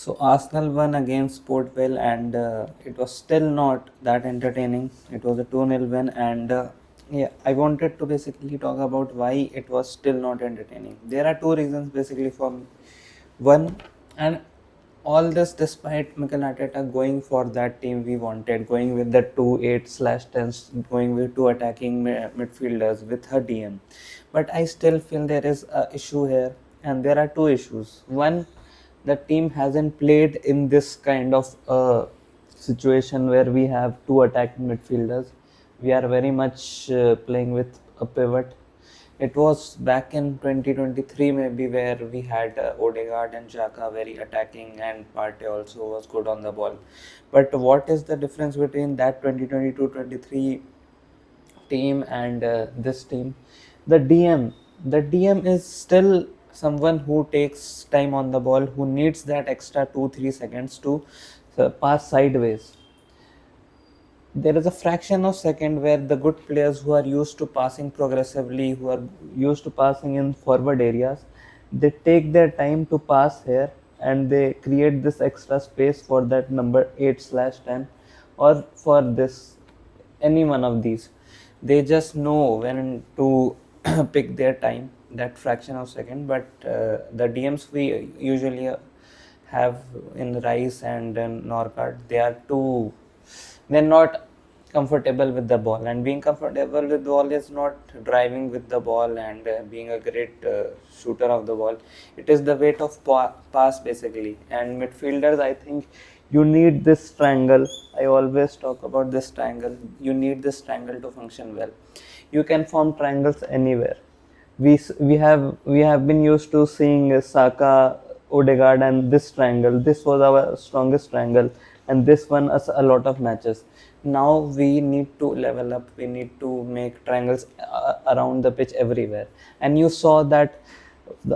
So Arsenal won against Port Vale, and it was still not that entertaining. It was a 2-0 win, and yeah, I wanted to basically talk about why it was still not entertaining. There are two reasons basically for me. One, and all this despite Mikel Arteta going for that team we wanted, going with the 2-8/10s, going with two attacking midfielders with her DM. But I still feel there is a issue here, and there are two issues. One, the team hasn't played in this kind of situation where we have two attacking midfielders. We are very much playing with a pivot. It was back in 2023 maybe where we had Odegaard and Xhaka very attacking, and Partey also was good on the ball. But what is the difference between that 2022-23 team and this team? The DM. The DM is still someone who takes time on the ball, who needs that extra 2-3 seconds to pass sideways. There is a fraction of second where the good players who are used to passing progressively, who are used to passing in forward areas, they take their time to pass here, and they create this extra space for that number 8/10 or for this any one of these. They just know when to pick their time, that fraction of second. But the DMs we usually have in Rice and Norcard, they're not comfortable with the ball, and being comfortable with the ball is not driving with the ball and being a great shooter of the ball. It is the weight of pass basically. And midfielders, I think you need this triangle. I always talk about this triangle. You need this triangle to function well. You can form triangles anywhere. We have been used to seeing Saka, Odegaard, and this triangle. This was our strongest triangle, and this won us a lot of matches. Now we need to level up. We need to make triangles around the pitch everywhere. And you saw that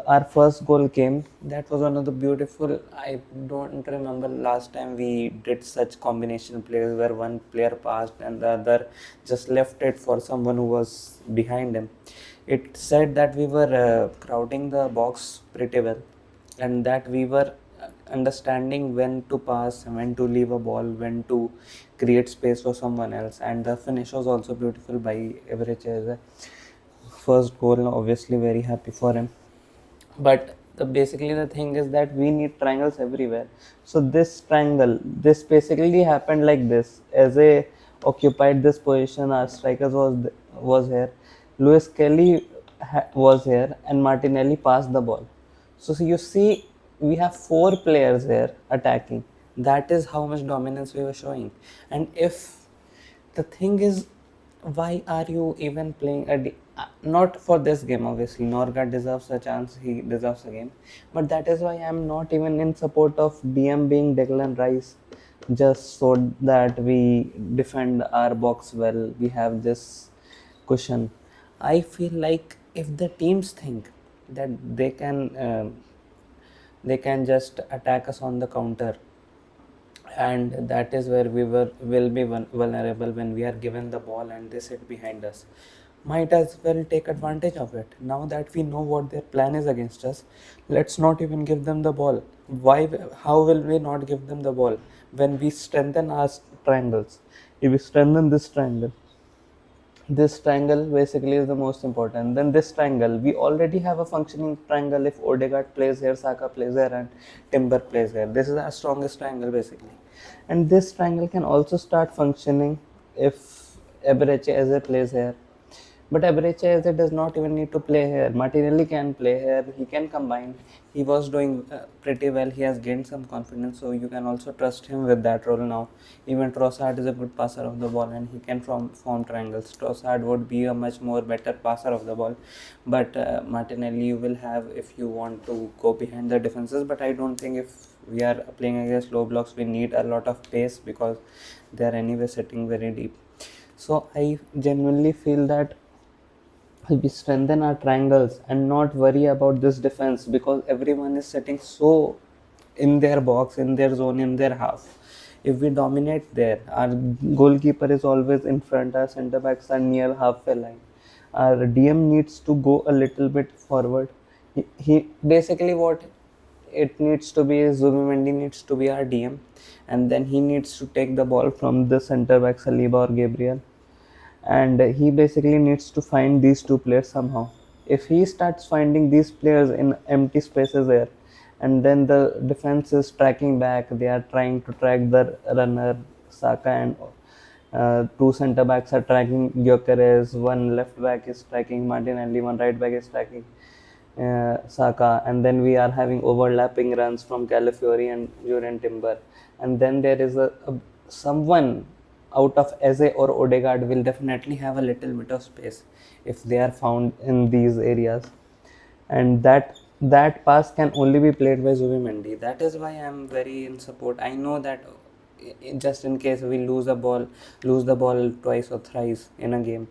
our first goal came. That was one of the beautiful. I don't remember last time we did such combination plays where one player passed and the other just left it for someone who was behind him. It said that we were crowding the box pretty well, and that we were understanding when to pass, when to leave a ball, when to create space for someone else. And the finish was also beautiful by Everett. First goal, obviously very happy for him. But basically the thing is that we need triangles everywhere. So this triangle, this basically happened like this. As a occupied this position, our strikers was here, Lewis Kelly was here, and Martinelli passed the ball. So you see, we have four players here attacking. That is how much dominance we were showing. And if the thing is, why are you even playing not for this game? Obviously Norgard deserves a chance, he deserves a game, but that is why I'm not even in support of DM being Declan Rice, just so that we defend our box well, we have this cushion. I feel like if the teams think that they can just attack us on the counter, and that is where we will be vulnerable when we are given the ball and they sit behind us. Might as well take advantage of it. Now that we know what their plan is against us, let's not even give them the ball. Why? How will we not give them the ball when we strengthen our triangles? If we strengthen this triangle basically is the most important. Then this triangle, we already have a functioning triangle. If Odegaard plays here, Saka plays here, and Timber plays here, this is our strongest triangle basically. And this triangle can also start functioning if Eberechi Eze plays here. But Eberechi Eze does not even need to play here. Martinelli can play here. He can combine. He was doing pretty well. He has gained some confidence, so you can also trust him with that role now. Even Trossard is a good passer of the ball, and he can form triangles. Trossard would be a much more better passer of the ball, but Martinelli you will have if you want to go behind the defenses. But I don't think if we are playing against low blocks, we need a lot of pace because they are anyway sitting very deep. So I genuinely feel that we strengthen our triangles and not worry about this defense, because everyone is sitting so in their box, in their zone, in their half. If we dominate there, our goalkeeper is always in front, our center backs are near halfway line, our DM needs to go a little bit forward. He basically what it needs to be Zubimendi needs to be our DM, and then he needs to take the ball from the center back Saliba or Gabriel, and he basically needs to find these two players somehow. If he starts finding these players in empty spaces there, and then the defense is tracking back, they are trying to track the runner Saka, and two center backs are tracking Gyökeres, one left back is tracking Martinelli, one right back is tracking Saka, and then we are having overlapping runs from Calafiori and Jurgen Timber, and then there is a someone out of Eze or Odegaard will definitely have a little bit of space if they are found in these areas, and that pass can only be played by Zubimendi. That is why I am very in support. I know that just in case we lose the ball twice or thrice in a game,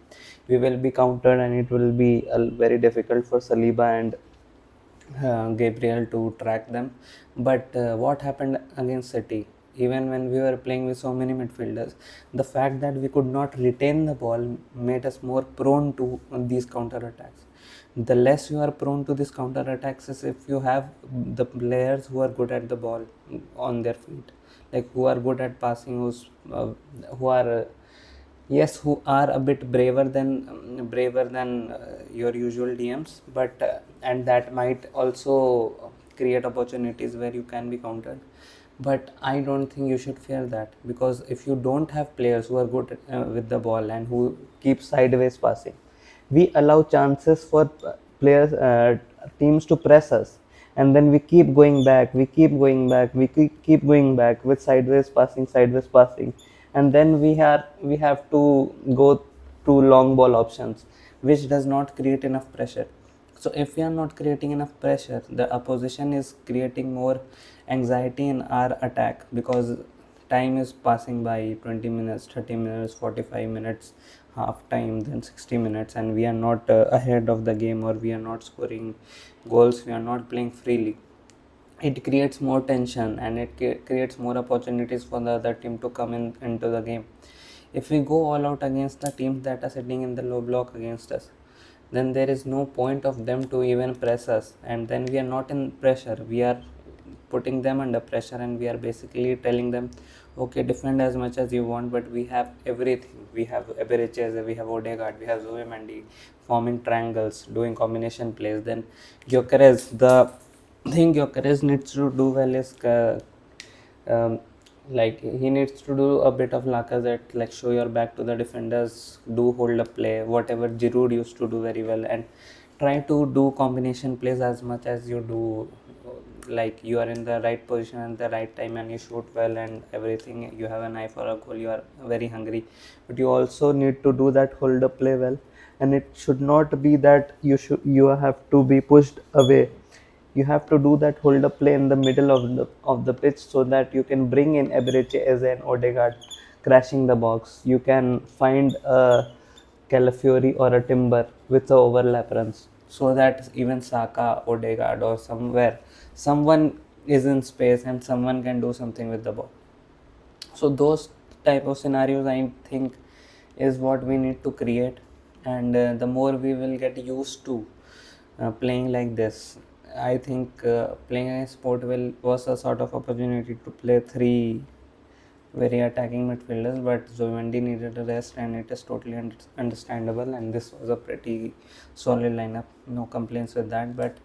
we will be countered, and it will be very difficult for Saliba and Gabriel to track them. But what happened against City? Even when we were playing with so many midfielders, the fact that we could not retain the ball made us more prone to these counter attacks. The less you are prone to these counter attacks is if you have the players who are good at the ball on their feet, like who are good at passing, who are yes, who are a bit braver than your usual DMs, but and that might also create opportunities where you can be countered. But I don't think you should fear that, because if you don't have players who are good with the ball and who keep sideways passing, we allow chances for players teams to press us, and then we keep going back, keep going back with sideways passing, and then we have to go to long ball options, which does not create enough pressure. So if we are not creating enough pressure, the opposition is creating more anxiety in our attack, because time is passing by, 20 minutes, 30 minutes, 45 minutes, half time, then 60 minutes, and we are not ahead of the game, or we are not scoring goals, we are not playing freely. It creates more tension, and it creates more opportunities for the other team to come in into the game. If we go all out against the teams that are sitting in the low block against us, then there is no point of them to even press us, and then we are not in pressure, we are putting them under pressure, and we are basically telling them, okay, defend as much as you want, but we have everything. We have Ebereches, we have Odegaard, we have Zubimendi forming triangles, doing combination plays. Then Gyökeres, the thing Gyökeres needs to do well is um, like he needs to do a bit of Lacazette, like show your back to the defenders, do hold up play, whatever Giroud used to do very well, and try to do combination plays as much as you do. Like you are in the right position at the right time, and you shoot well and everything. You have an eye for a goal. You are very hungry, but you also need to do that hold up play well, and it should not be that you have to be pushed away. You have to do that hold up play in the middle of the pitch, so that you can bring in Eberechi as an Odegaard crashing the box. You can find a Calafiori or a Timber with the overlap runs, so that even Saka, Odegaard, or someone is in space and someone can do something with the ball. So those type of scenarios, I think, is what we need to create, and the more we will get used to playing like this, I think playing against Port Vale was a sort of opportunity to play three very attacking midfielders, but Zubimendi needed a rest, and it is totally understandable, and this was a pretty solid lineup, no complaints with that. But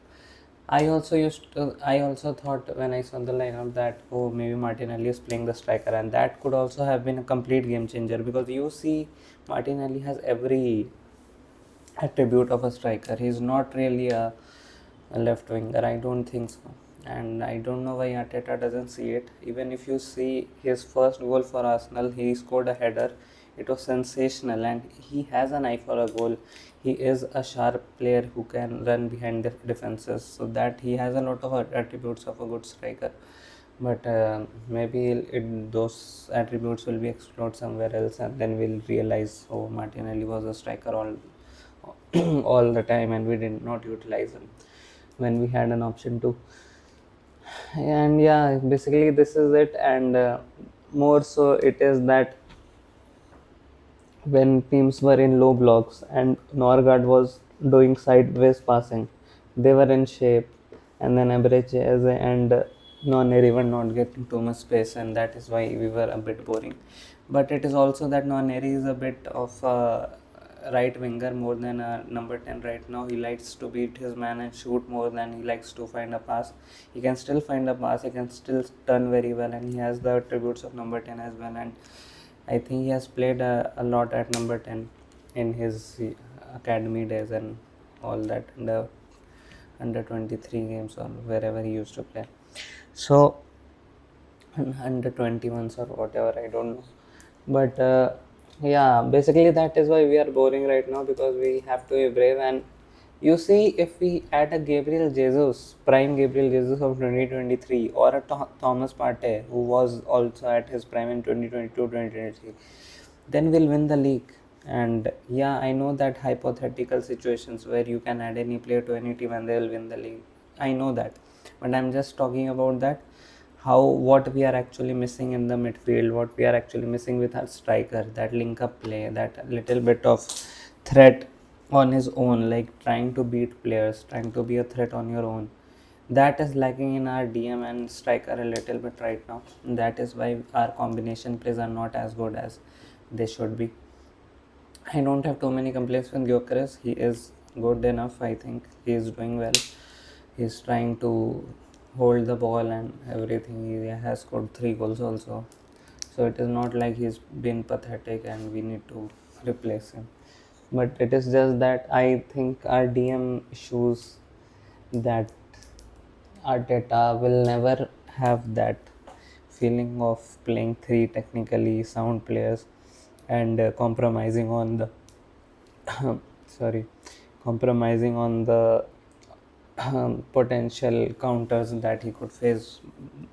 I also thought when I saw the lineup that, oh, maybe Martinelli is playing the striker, and that could also have been a complete game changer, because you see Martinelli has every attribute of a striker. He's not really a left winger, I don't think so. And I don't know why Arteta doesn't see it. Even if you see his first goal for Arsenal, he scored a header. It was sensational, and he has an eye for a goal. He is a sharp player who can run behind the defenses, so that he has a lot of attributes of a good striker. But maybe those attributes will be explored somewhere else, and then we'll realize, oh, Martinelli was a striker all the time, and we did not utilize him when we had an option to. And yeah, basically this is it. And more so it is that when teams were in low blocks and Norgard was doing sideways passing, they were in shape, and then Abreches and Noneri were not getting too much space, and that is why we were a bit boring. But it is also that Noneri is a bit of a right winger more than a number 10 right now. He likes to beat his man and shoot more than he likes to find a pass. He can still find a pass, he can still turn very well, and he has the attributes of number 10 as well. And I think he has played a lot at number 10 in his academy days and all that, and under 23 games or wherever he used to play. So under 21s or whatever, I don't know. But yeah, basically that is why we are boring right now, because we have to be brave. And you see, if we add a Gabriel Jesus, prime Gabriel Jesus of 2023, or a Thomas Partey, who was also at his prime in 2022-2023, then we'll win the league. And yeah, I know that hypothetical situations where you can add any player to any team and they'll win the league, I know that. But I'm just talking about that, how what we are actually missing in the midfield, what we are actually missing with our striker, that link up play, that little bit of threat on his own, like trying to beat players, trying to be a threat on your own. That is lacking in our DM and striker a little bit right now. And that is why our combination plays are not as good as they should be. I don't have too many complaints with Gyökeres. He is good enough. I think he is doing well. He's trying to hold the ball and everything. He has scored 3 goals also. So it is not like he's been pathetic and we need to replace him. But it is just that I think our DM issues, that Arteta will never have that feeling of playing three technically sound players and compromising on the sorry, compromising on the potential counters that he could face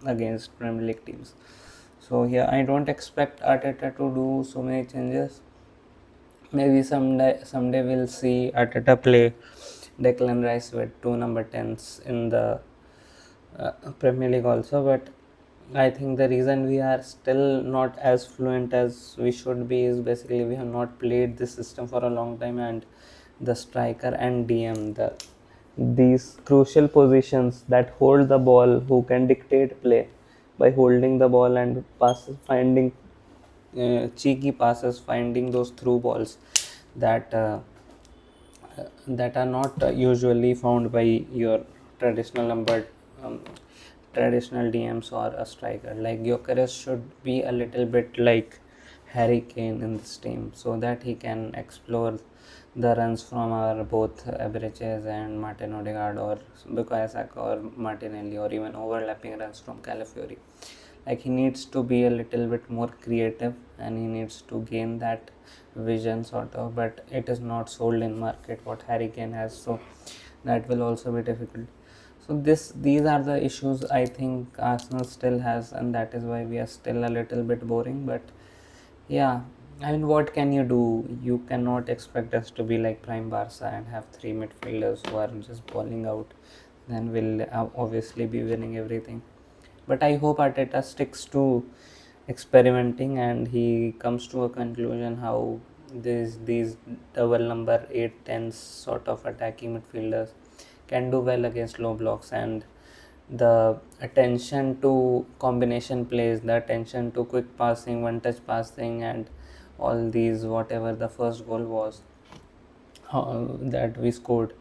against Premier League teams. So yeah, I don't expect Arteta to do so many changes. Maybe someday we'll see Arteta play Declan Rice with two number 10s in the Premier League also. But I think the reason we are still not as fluent as we should be is basically we have not played this system for a long time, and the striker and DM, these crucial positions that hold the ball, who can dictate play by holding the ball and finding cheeky passes, finding those through balls that that are not usually found by your traditional numbered um, traditional DMs or a striker. Like Gyökeres should be a little bit like Harry Kane in this team, so that he can explore the runs from our both Abreches and Martin Odegaard, or Bukayo Saka or Martinelli, or even overlapping runs from Calafiori. Like he needs to be a little bit more creative and he needs to gain that vision sort of, but it is not sold in market what Harry Kane has, so that will also be difficult. So these are the issues I think Arsenal still has, and that is why we are still a little bit boring. But yeah, I mean, what can you do? You cannot expect us to be like prime Barca and have three midfielders who are just balling out. Then we'll obviously be winning everything. But I hope Arteta sticks to experimenting and he comes to a conclusion how these double number 8 10s sort of attacking midfielders can do well against low blocks, and the attention to combination plays, the attention to quick passing, one touch passing, and all these, whatever the first goal was that we scored,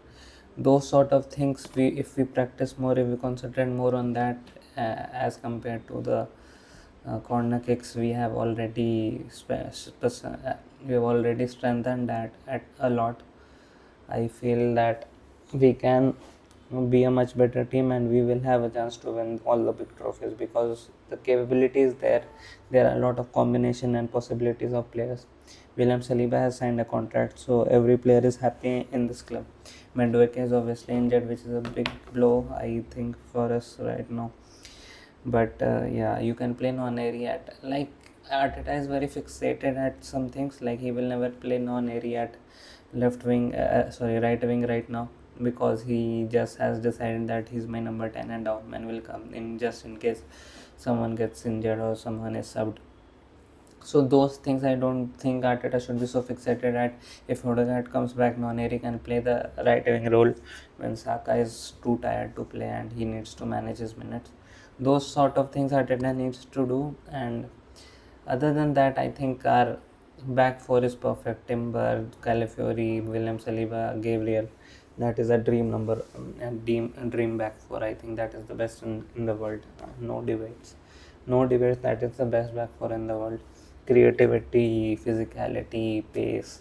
those sort of things, we if we practice more, if we concentrate more on that as compared to the corner kicks, we have already strengthened that at a lot. I feel that we can be a much better team and we will have a chance to win all the big trophies, because the capability is there. There are a lot of combination and possibilities of players. William Saliba has signed a contract, so every player is happy in this club. Mendoeke is obviously injured, which is a big blow, I think, for us right now. But yeah, you can play non-area at, like, Arteta is very fixated at some things, like he will never play non-area at right wing right now, because he just has decided that he's my number 10 and Downman will come in just in case someone gets injured or someone is subbed. So those things I don't think Arteta should be so fixated at. If Odegaard comes back, Noneri can play the right wing role when Saka is too tired to play and he needs to manage his minutes. Those sort of things Arteta needs to do. And other than that, I think our back four is perfect. Timber, Calafiori, William Saliba, Gabriel. That is a dream number, a dream back four. I think that is the best in the world. No debates. No debates. That is the best back four in the world. Creativity, physicality, pace,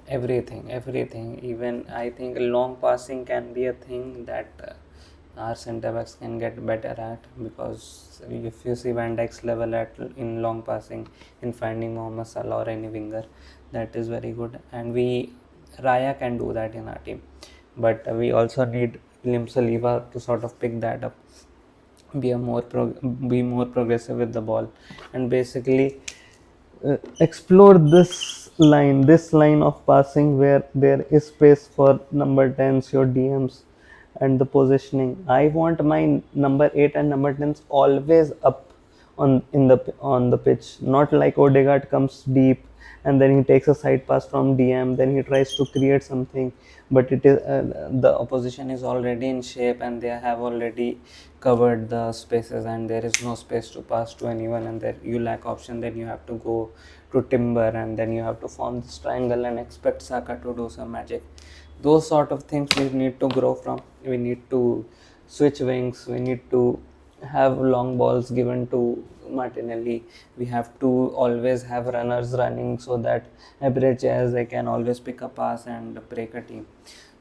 everything. Even I think long passing can be a thing that our center backs can get better at, because if you see Van Dijk's level at in long passing, in finding Mohamed Salah or any winger, that is very good. And we Raya can do that in our team, but we also need William Saliba to sort of pick that up, be more progressive with the ball, and basically explore this line of passing where there is space for number 10s, your DMs, and the positioning. I want my number 8 and number 10s always up on the pitch, not like Odegaard comes deep and then he takes a side pass from DM, then he tries to create something, but it is the opposition is already in shape and they have already covered the spaces and there is no space to pass to anyone, and there you lack option. Then you have to go to Timber and then you have to form this triangle and expect Saka to do some magic. Those sort of things we need to grow from. We need to switch wings, we need to have long balls given to Martinelli. We have to always have runners running so that Ebreche they can always pick a pass and break a team.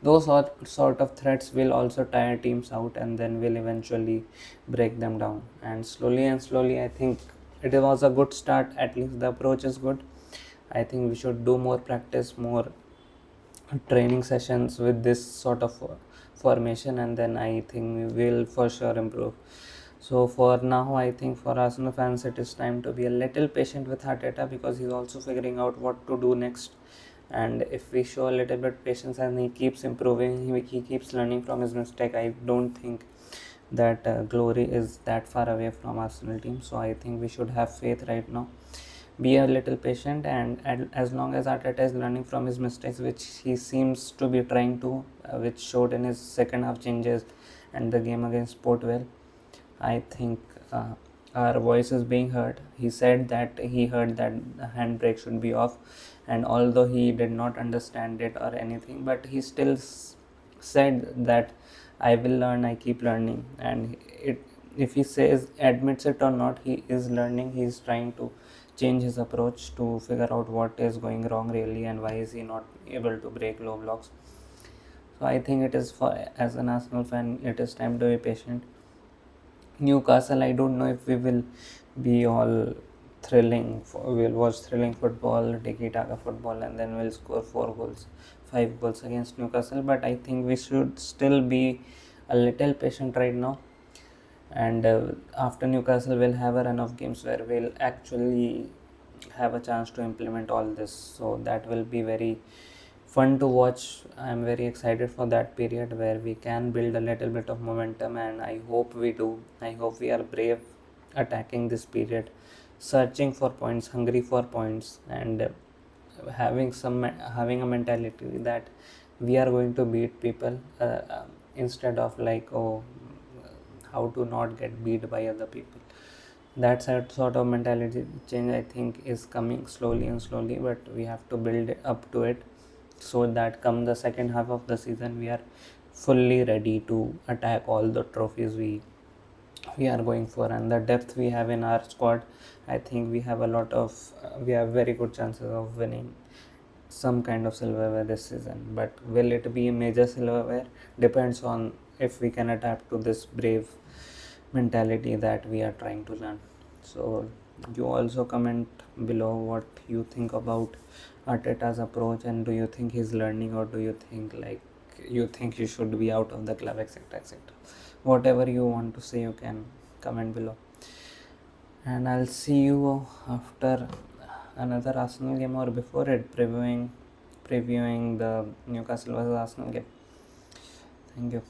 Those sort of threats will also tire teams out and then will eventually break them down. And slowly, I think it was a good start. At least the approach is good. I think we should do more practice, more training sessions with this sort of formation, and then I think we will for sure improve. So for now, I think for Arsenal fans, it is time to be a little patient with Arteta, because he's also figuring out what to do next. And if we show a little bit patience and he keeps improving, he keeps learning from his mistake, I don't think that glory is that far away from Arsenal team. So I think we should have faith right now, be a little patient, and as long as Arteta is learning from his mistakes, which he seems to be trying to, which showed in his second half changes and the game against Port Vale, I think our voice is being heard. He said that he heard that the handbrake should be off, and although he did not understand it or anything, but he still said that I will learn, I keep learning. And if he says, admits it or not, he is learning. He is trying to change his approach to figure out what is going wrong really and why is he not able to break low blocks. So I think it is, for as an Arsenal fan, it is time to be patient. Newcastle, I don't know if we will be all we'll watch thrilling football, tiki-taka football, and then we'll score 4 goals, 5 goals against Newcastle. But I think we should still be a little patient right now. And after Newcastle, we'll have a run of games where we'll actually have a chance to implement all this. So that will be very fun to watch. I'm very excited for that period where we can build a little bit of momentum, and I hope we do. I hope we are brave attacking this period, searching for points, hungry for points, and having a mentality that we are going to beat people, instead of like, oh, how to not get beat by other people. That sort of mentality change, I think, is coming slowly and slowly, but we have to build up to it, so that come the second half of the season we are fully ready to attack all the trophies we are going for. And the depth we have in our squad, I think we have a lot of we have very good chances of winning some kind of silverware this season. But will it be a major silverware, depends on if we can adapt to this brave mentality that we are trying to learn. So you also comment below what you think about Arteta's approach, and do you think he's learning, or do you think you should be out of the club, etc. Whatever you want to say, you can comment below. And I'll see you after another Arsenal game or before it, previewing the Newcastle vs Arsenal game. Thank you.